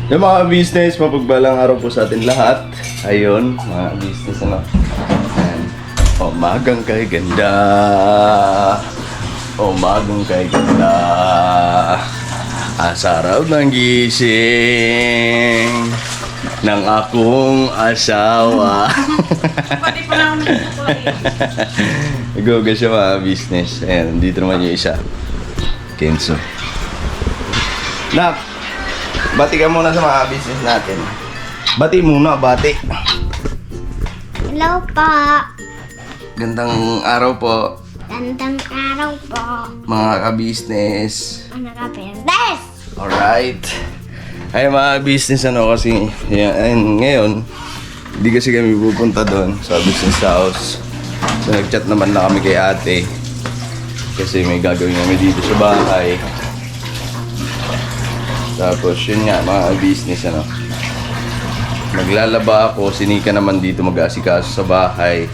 Yung mga business, mapagbalang araw po sa atin lahat. Ayun, mga business ano. Ayan. Umagang kay ganda. Umagang kay ganda. Asaraw ng gising ng akong asawa. Pati pa lang Nag-uga siya mga business. Ayan, dito naman yung isa. Kenzo. Nak, bati ka muna sa mga business natin. Bati muna, bati. Hello po. Gandang araw po, Gandang araw po. mga ka-business. Ano ka, Pendes? Alright. Ay mga business ano kasi, yan, ngayon, hindi kasi kami pupunta doon sa business house. So nag-chat naman na kami kay ate. Kasi may gagawin kami dito sa bahay. Tapos yun nga, mga business ano. Maglalaba ako, sinika naman dito mag-aasikaso sa bahay.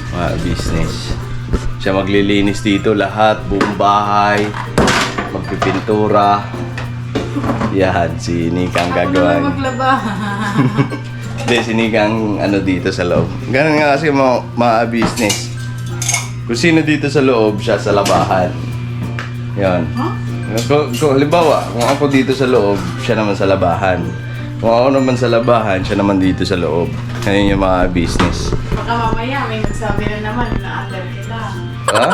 Mga business. Siya maglilinis dito lahat, buong bahay. Magpipintura. Yan, si Nika ang gagawa. Ako maglaba. Hindi, si Nika ang ano dito sa loob. Ganun nga kasi mga business. Kung sino dito sa loob, siya sa labahan. Yan. Huh? Kung halimbawa, kung ako dito sa loob, siya naman sa labahan. Kung ako naman sa labahan, siya naman dito sa loob. Ngayon yung mga business. Baka mamaya may magsabi na naman na under kita. Ha?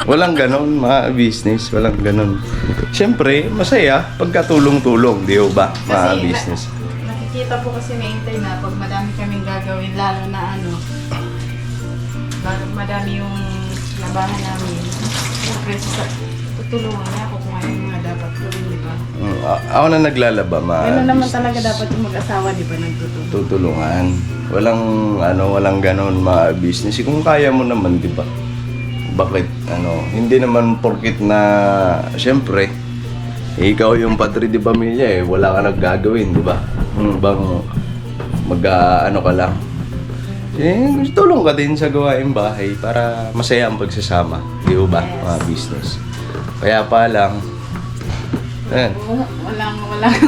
Walang ganon, mga business. Walang ganon. Siyempre, masaya pagkatulong-tulong, di ba, mga Kasi business. Nakikita po kasi naintay na pag madami kaming gagawin, lalo na lalo madami yung labahan namin. Siyempre, tutulungan niya ako kung ano yung mga dapat gawin, di ba? Ako na naglalaba, mga Ganun naman business. talaga dapat yung mag-asawa, di ba, nagtutulong. Tutulungan. Walang ganon, mga business. Kung kaya mo naman, di ba? Bakit, hindi naman porkit na, siyempre, ikaw yung padre di pamilya wala ka naggagawin, di ba? Bang ka lang. Tulong ka din sa gawaing bahay para masaya ang pagsasama, di ba, Yes. mga business. Kaya pa lang, ayan, Oo, walang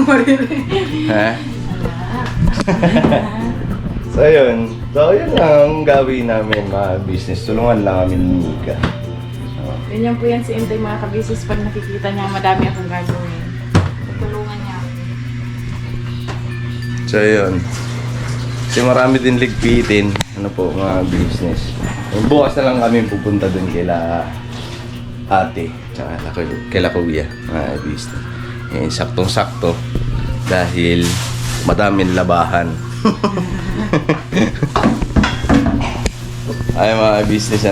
maririnig. ha? Wala. So yun lang ang gawin namin, mga business. Tulungan lang kami ni Nika. Ganyan po yan si Intay, mga kabisis, pag nakikita niya madami akong gagawin. Tutulungan niya. So yun. Kasi marami din ligpitin. Ano po, mga business. Bukas na lang kami pupunta dun kila ate. Tsaka kila kuya, mga business. Saktong-sakto. Dahil madaming labahan. Ay, mga business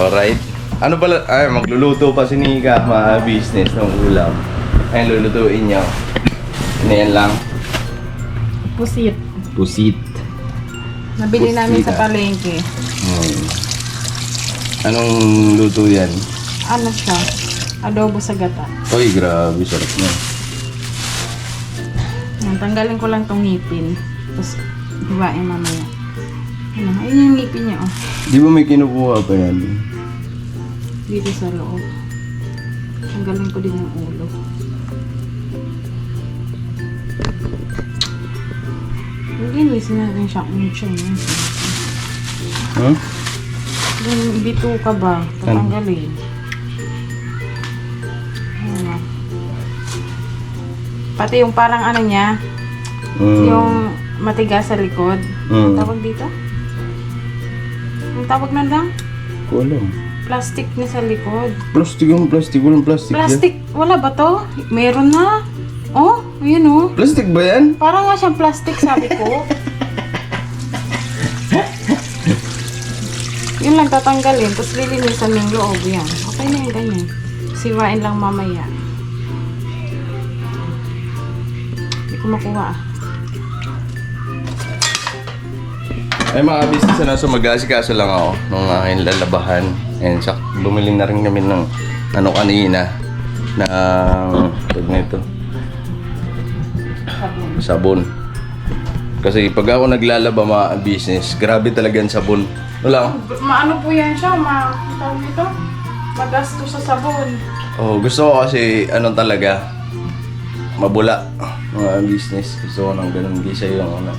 Alright. Ano pala? Ay, magluluto pa si Nika, mga business ng ulam. Ay, lulutuin niya. Ano yan lang? Pusit. Pusit. Nabili namin Pusit, sa palengke. Anong luto yan? Ano siya? Adobo sa gata. Uy, grabe, sarap na. Yan, tanggalin ko lang tong ngipin. Tapos, hiwain mamaya. Ayun yung ngipin niya, oh. Di ba may kinukuha pa yan? Dito sa loob. Tanggalin ko din yung ulo. Linis natin siya kung siya yun. Huh? Yung bito ka ba? Tatanggalin. Ayan. Pati yung parang ano niya, yung matigas sa likod. Ang tawag dito? Ang tawag na lang? Kulang. Plastic na sa likod. Plastic yung plastic. Walang plastic yan. Plastic? Wala ba to? Meron na. Oh, yun oh. Plastic ba yan? Parang nga siyang plastic, sabi ko. Yun lang tatanggalin, tapos lilinisan yung loob yan. Okay na yung ganyan. Siwain lang mamaya. Hindi ko makuha ah. Ay, mga business so mag-aasikaso lang ako nung aking lalabahan. And bumili na rin kami ng kanina na tag na ito. Sabon. Kasi pag ako naglalaba, mga business, grabe talaga ang sabon. Wala. Maano po yan siya, tawag dito? Magasto sa sabon. Oh, gusto ko kasi talaga mabula. Mga business. Gusto ko ng ganun. Hindi siya yung ano.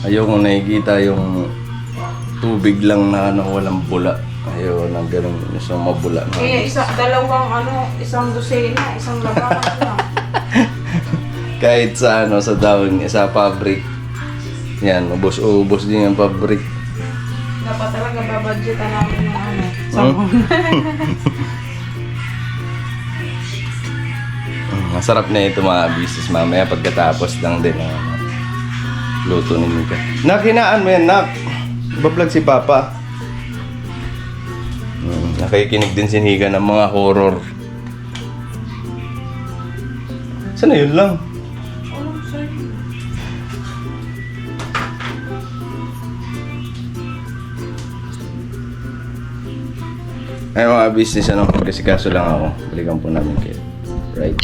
Ayoko nakikita yung tubig lang na ano, walang bula. Ayoko ng ganun. Gusto ko mabula. Isang dosena, isang labahan lang. Kahit sa ano, sa down, sa fabric. Yan, ubos-ubos din yung fabric. Dapat talaga babadgetan namin yung ano, sabon. Masarap na ito mga business mamaya pagkatapos lang din ang luto ni Mika. Nak, hinaan mo yan, Nak. Bablog si Papa. Nakikinig din si Nika ng mga horror. Sana yun lang. Ay mga business, ano, kasi kaso lang ako. Balikan po namin kayo. Right?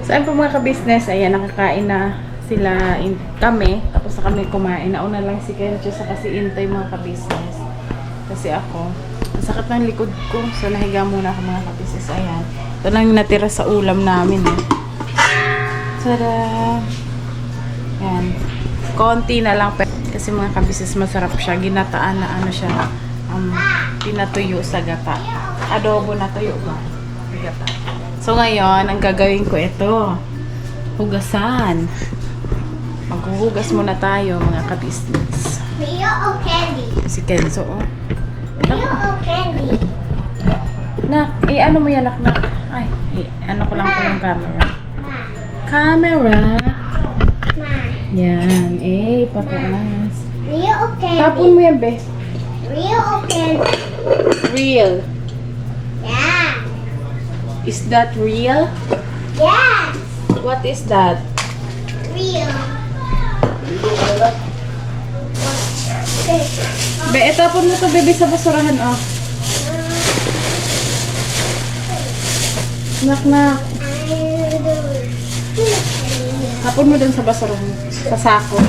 Saan po mga ka-business? Ayan, nakakain na sila kami. Tapos na kami kumain. Nauna lang si Kencho sa kasi Intay mga ka-business. Kasi ako, ang sakit ng likod ko. So, nahiga muna ako mga ka-business. Ayan. Ito lang yung natira sa ulam namin. Tada! Ayan. Konti na lang. Kasi mga ka-business, masarap siya. Ginataan na ano siya. Pinatuyo sa gata. Adobo na tuyo ba? Sa gata. So ngayon, ang gagawin ko ito, hugasan. Maghuhugas muna tayo mga ka-business. Rio o candy? Si Kenzo, oh. Rio o candy? Nak, ano mo yan, nak? Ay, ano ko lang po yung camera. Camera. Yan, pataas. Rio o candy? Tapon mo yan, be. Rio o candy? Real. Yeah. Is that real? Yes. What is that? Rio. Be, tapon mo to, bebe, sa basurahan, oh. Nak. Tapon mo dun sa basurahan. Sa sako.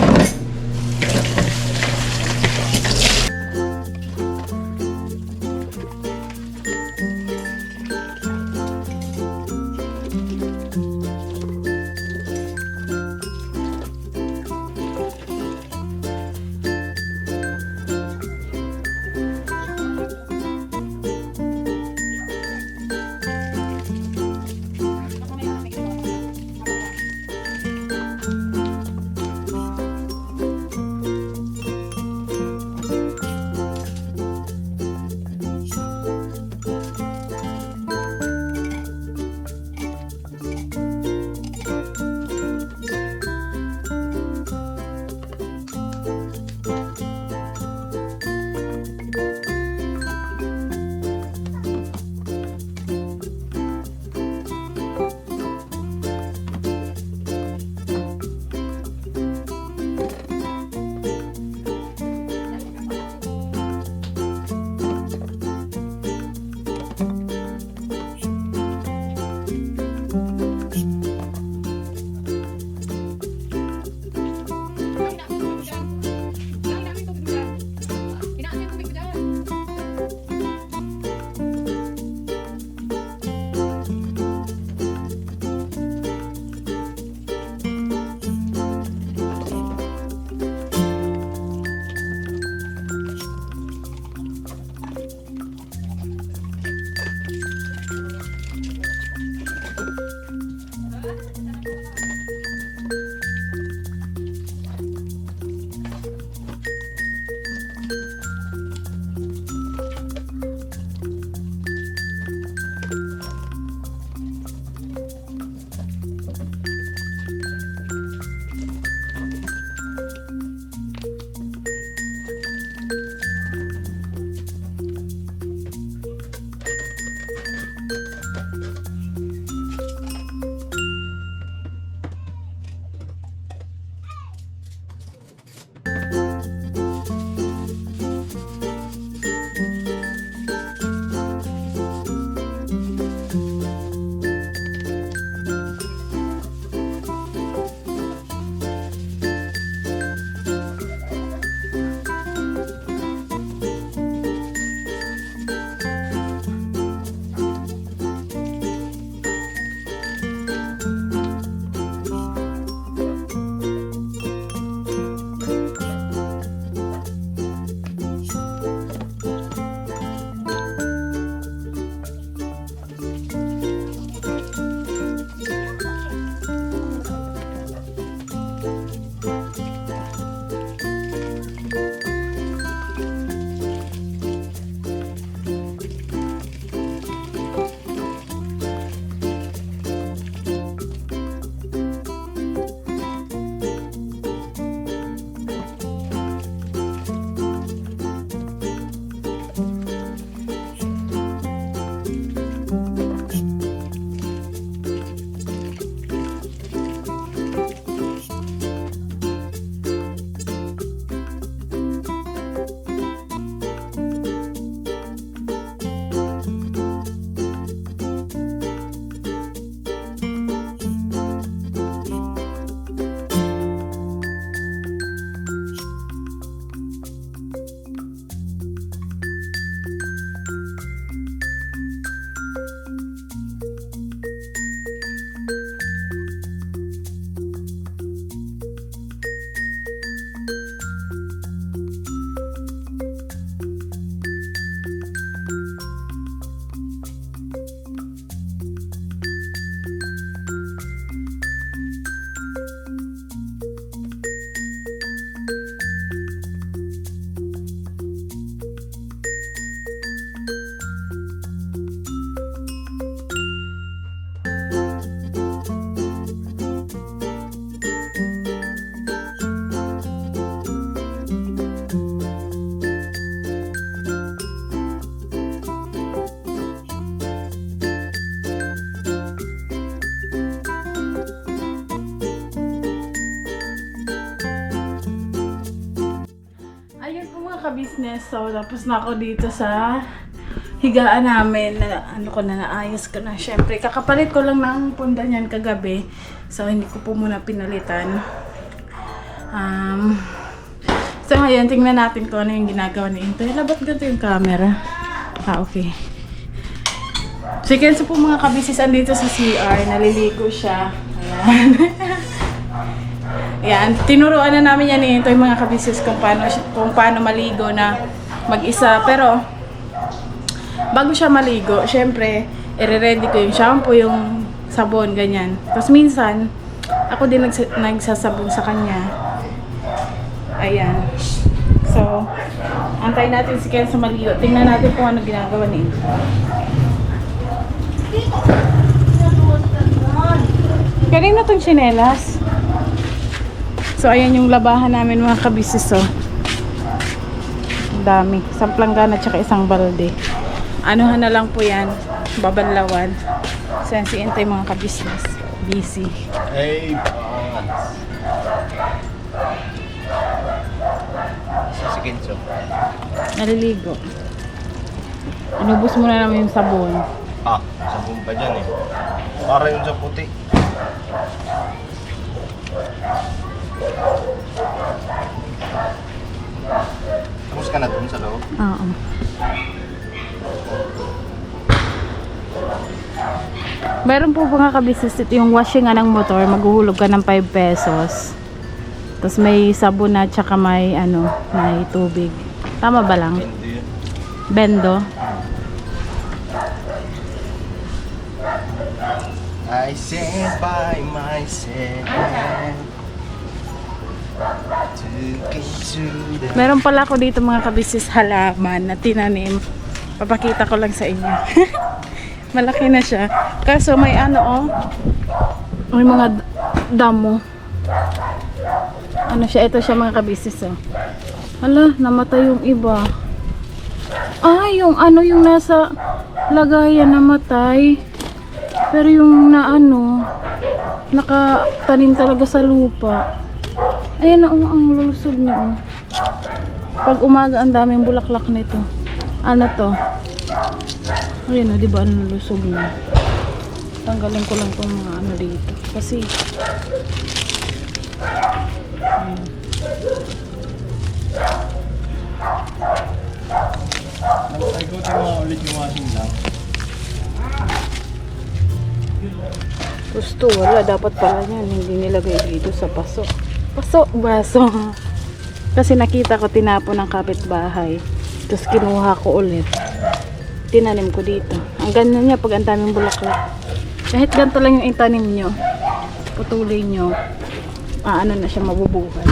ka-business. So, tapos na ako dito sa higaan namin. Naayos ko na. Siyempre, kakapalit ko lang ng punda niyan kagabi. So, hindi ko po muna pinalitan. So, ngayon, tingnan natin kung ano yung ginagawa ni Intoy. Ba't ganito yung camera? Okay. So, Kenzo po mga kabisis andito sa CR. Naliligo siya. Ayan. Ayan. Tinuruan na namin yan ni Intoy mga kabisis kung paano maligo na mag-isa. Pero, bago siya maligo, syempre, i-ready ko yung shampoo, yung sabon, ganyan. Tapos minsan, ako din nagsasabon sa kanya. Ayan. So, antay natin si Kenzo maligo. Tingnan natin kung ano ginagawa ni Intoy. Kanina itong tsinelas. So, ayan yung labahan namin mga kabisis, oh. Ang dami. Isang planggana at saka isang balde. Anuhan na lang po yan. Babanlawan. So, yan si Intoy mga kabisis. Busy. Hey, si Kenzo. Naliligo. Inubos muna namin yung sabon. Sabon pa dyan eh. Para yung sa puti. Tapos ka na dun sa loob? Oo. Meron po mga kabisis ito yung washing ng motor. Maghuhulog ka ng 5 pesos. Tapos may sabon at saka may tubig. Tama ba lang? Hindi yun. Bendo. I stand by myself. Meron pala ako dito mga kabisis halaman na tinanim. Papakita ko lang sa inyo. Malaki na siya. Kaso may may mga damo. Ito siya mga kabisis, oh. Hala, namatay yung iba. Yung yung nasa lagayan namatay. Pero yung nakatanim talaga sa lupa. Ayan ang lulusog niya, oh. Pag umaga ang daming bulaklak nito. Ano to? Ayan, di ba ang lulusog niya? Tanggalin ko lang itong mga dito. Kasi Nagpaikutin mo ulit yung washing lang. gusto, wala. Dapat pala yan. Hindi nilagay dito sa baso. Baso. Kasi nakita ko tinapon ng kapitbahay. Tapos kinuha ko ulit. Tinanim ko dito. Ang ganda niya pag ang daming bulaklak. Kahit ganito lang yung itanim nyo, putulin nyo, na siya mabubuhay.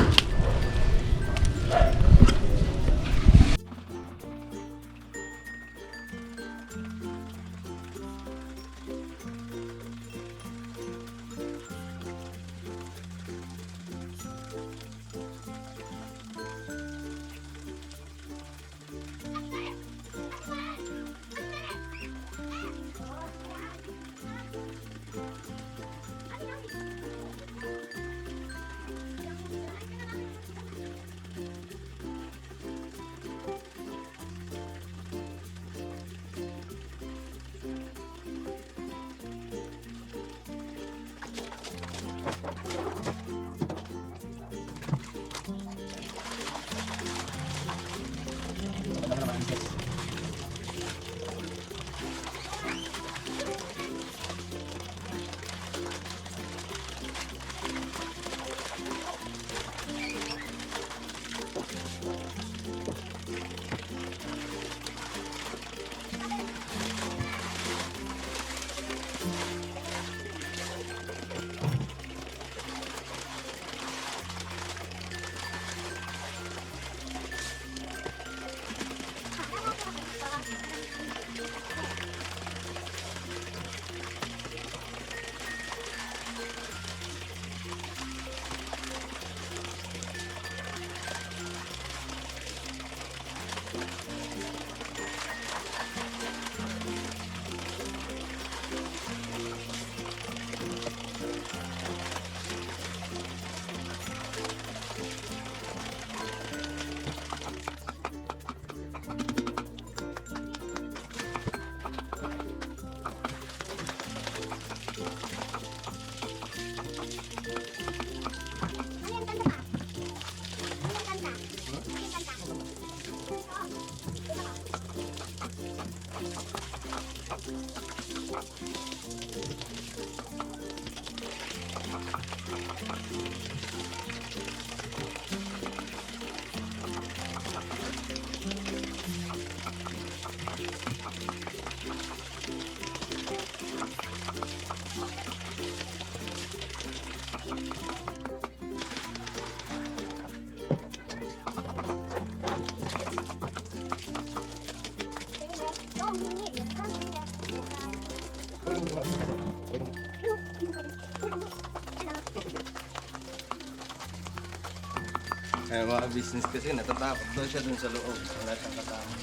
Ay, mga business kasi natatakot daw siya dun sa loob. Wala siyang kasama.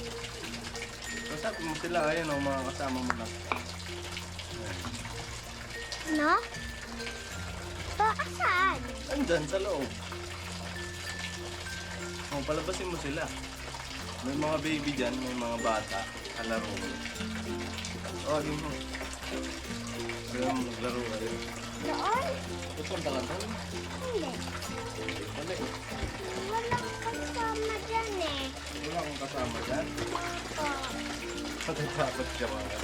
Kasapin mo sila, ayun o, mga kasama mo lang. No? Saan? Andyan sa loob. O, palabasin mo sila. May mga baby dyan, may mga bata. Kalaro mo. O, yun mo. Ayun, maglaro kayo. Doon? Pupunta ka doon. Hindi. Balik. Walang kasama dyan eh. Wala akong kasama dyan. Oh. Matatakot siya mga.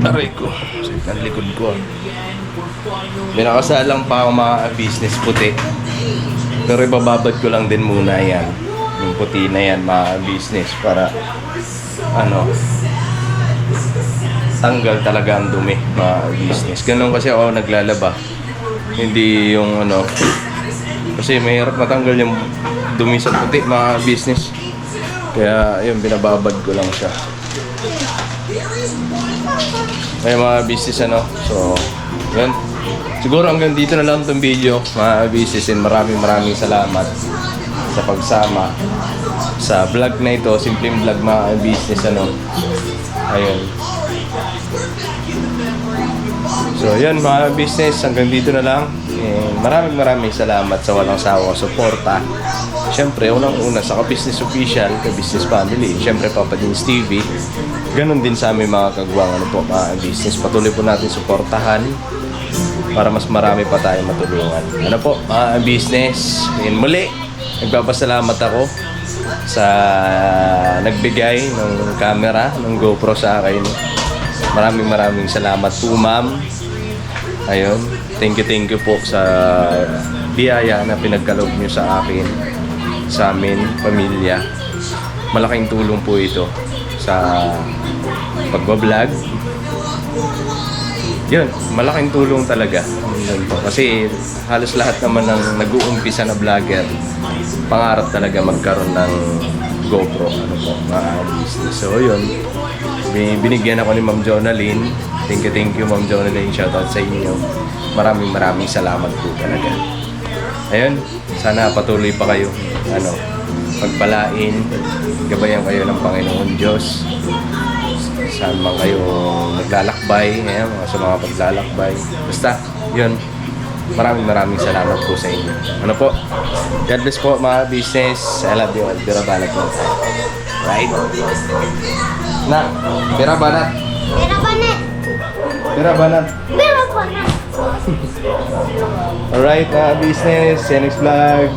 Aray ko. Ang likod ko. May nakasalang pa akong mga business puti. Pero ibababad ko lang din muna yan. Yung puti na yan, mga business. Para, tanggal talaga ang dumi, mga business. Ganun kasi ako naglalaba. Hindi yung kasi mahirap matanggal yung dumi sa puti, mga business. Kaya, yun, binababad ko lang siya. May mga business so yun, siguro hanggang dito na lang itong video mga business, and maraming salamat sa pagsama sa vlog na ito, simpleng vlog mga business ayun. So So yun mga business, hanggang dito na lang. Maraming salamat sa walang sawang suporta. Siyempre, unang-una sa ka-business official, ka-business family, siyempre Papa Dins TV. Ganon din sa aming mga kagwang mga business. Patuloy po natin suportahan para mas marami pa tayong matulungan. Ano po, mga business. Ngayon muli, nagpapasalamat ako sa nagbigay ng camera, ng GoPro sa akin. Maraming salamat po, ma'am. Ayun, thank you po sa biyaya na pinagkaloob nyo sa akin, sa amin, pamilya. Malaking tulong po ito sa pagbablog. Yun, malaking tulong talaga. Yun po. Kasi halos lahat naman ng nag-uumpisa na vlogger, pangarap talaga magkaroon ng GoPro. Ano po, mga business. So yun, binigyan ako ni Ma'am Jonalyn. Thank you Ma'am Jonalyn. Shoutout sa inyo. Maraming salamat po talaga. Ayun, sana patuloy pa kayo pagpalain, gabayan kayo ng Panginoon Diyos. Saan man kayo naglalakbay, sa mga paglalakbay. Basta, yun. Maraming salamat po sa inyo. Ano po? God bless po mga business. I love you all. Birabanat mo tayo. Right? Na, birabanat. Birabanat. Birabanat. Birabanat. Alright mga business. See you next vlog.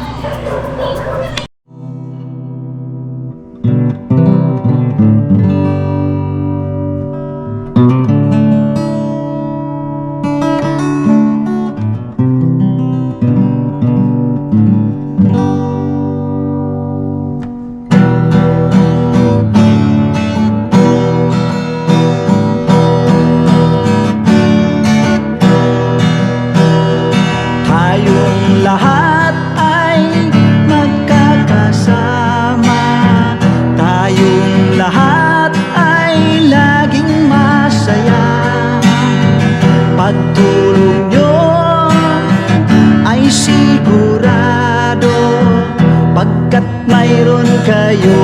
Tayong lahat ay magkakasama. Tayong lahat ay laging masaya. Pagtulong nyo ay sigurado, pagkat mayroon kayo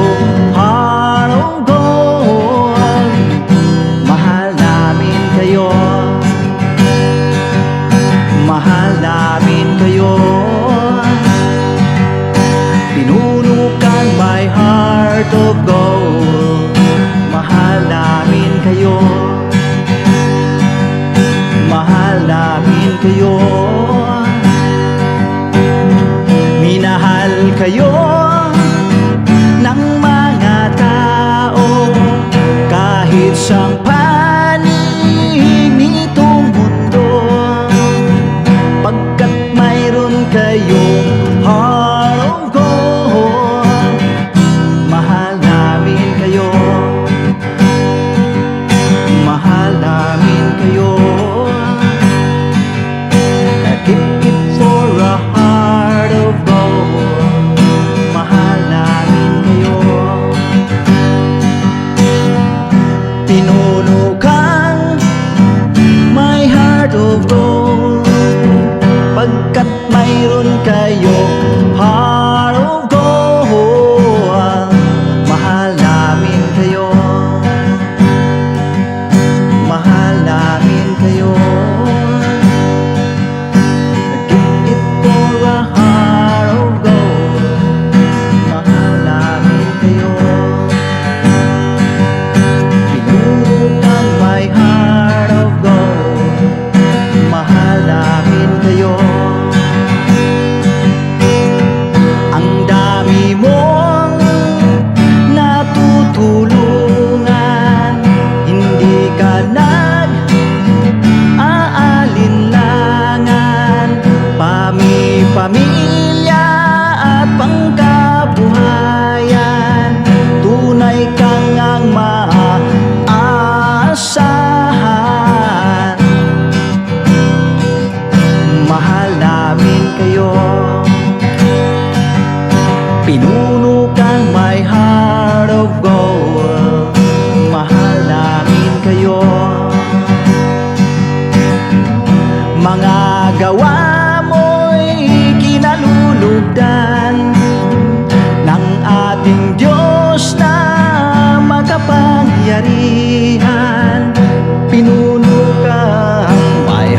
heart of gold. Mahal namin kayo. Mahal namin kayo. Pinunukan my heart of gold. Mahal namin kayo. Mahal namin kayo. Minahal kayo ng mga tao kahit sang panig nitong mundo, pagkat mayroon kayong heart of gold. Mahal namin kayo. Mahal namin kayo. Keep it for a heart of gold. Mahal namin kayo. Pinunukan my heart of gold, pagkat mayroon kayo heart of gold. Mahal namin kayo. Mahal namin kayo. Keep it for a heart of gold. Mahal namin kayo. Pinunukan my heart of gold. Mahal namin kayo. Ang dami mong natutulungan, hindi ka nag-aalinlangan. Pamilya at pangkabuhayan, tunay kang ang maaasahan. Mahal namin kayo. Pinunukan my heart of gold. Mahal namin kayo. Mga gawa mo'y kinalulugdan ng ating Diyos na makapangyarihan. Pinunukan my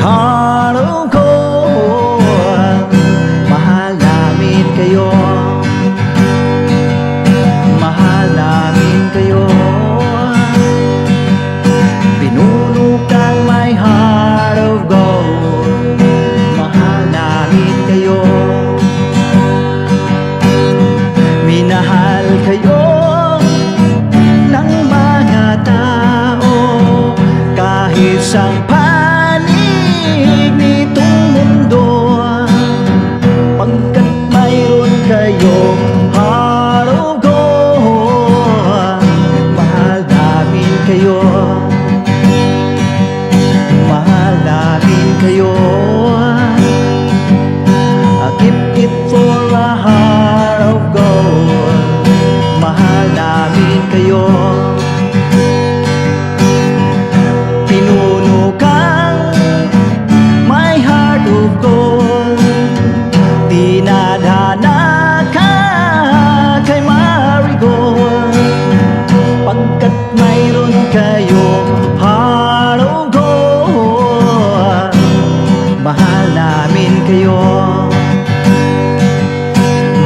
mahal namin kayo.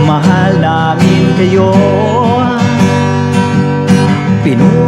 Mahal namin kayo. Pinuno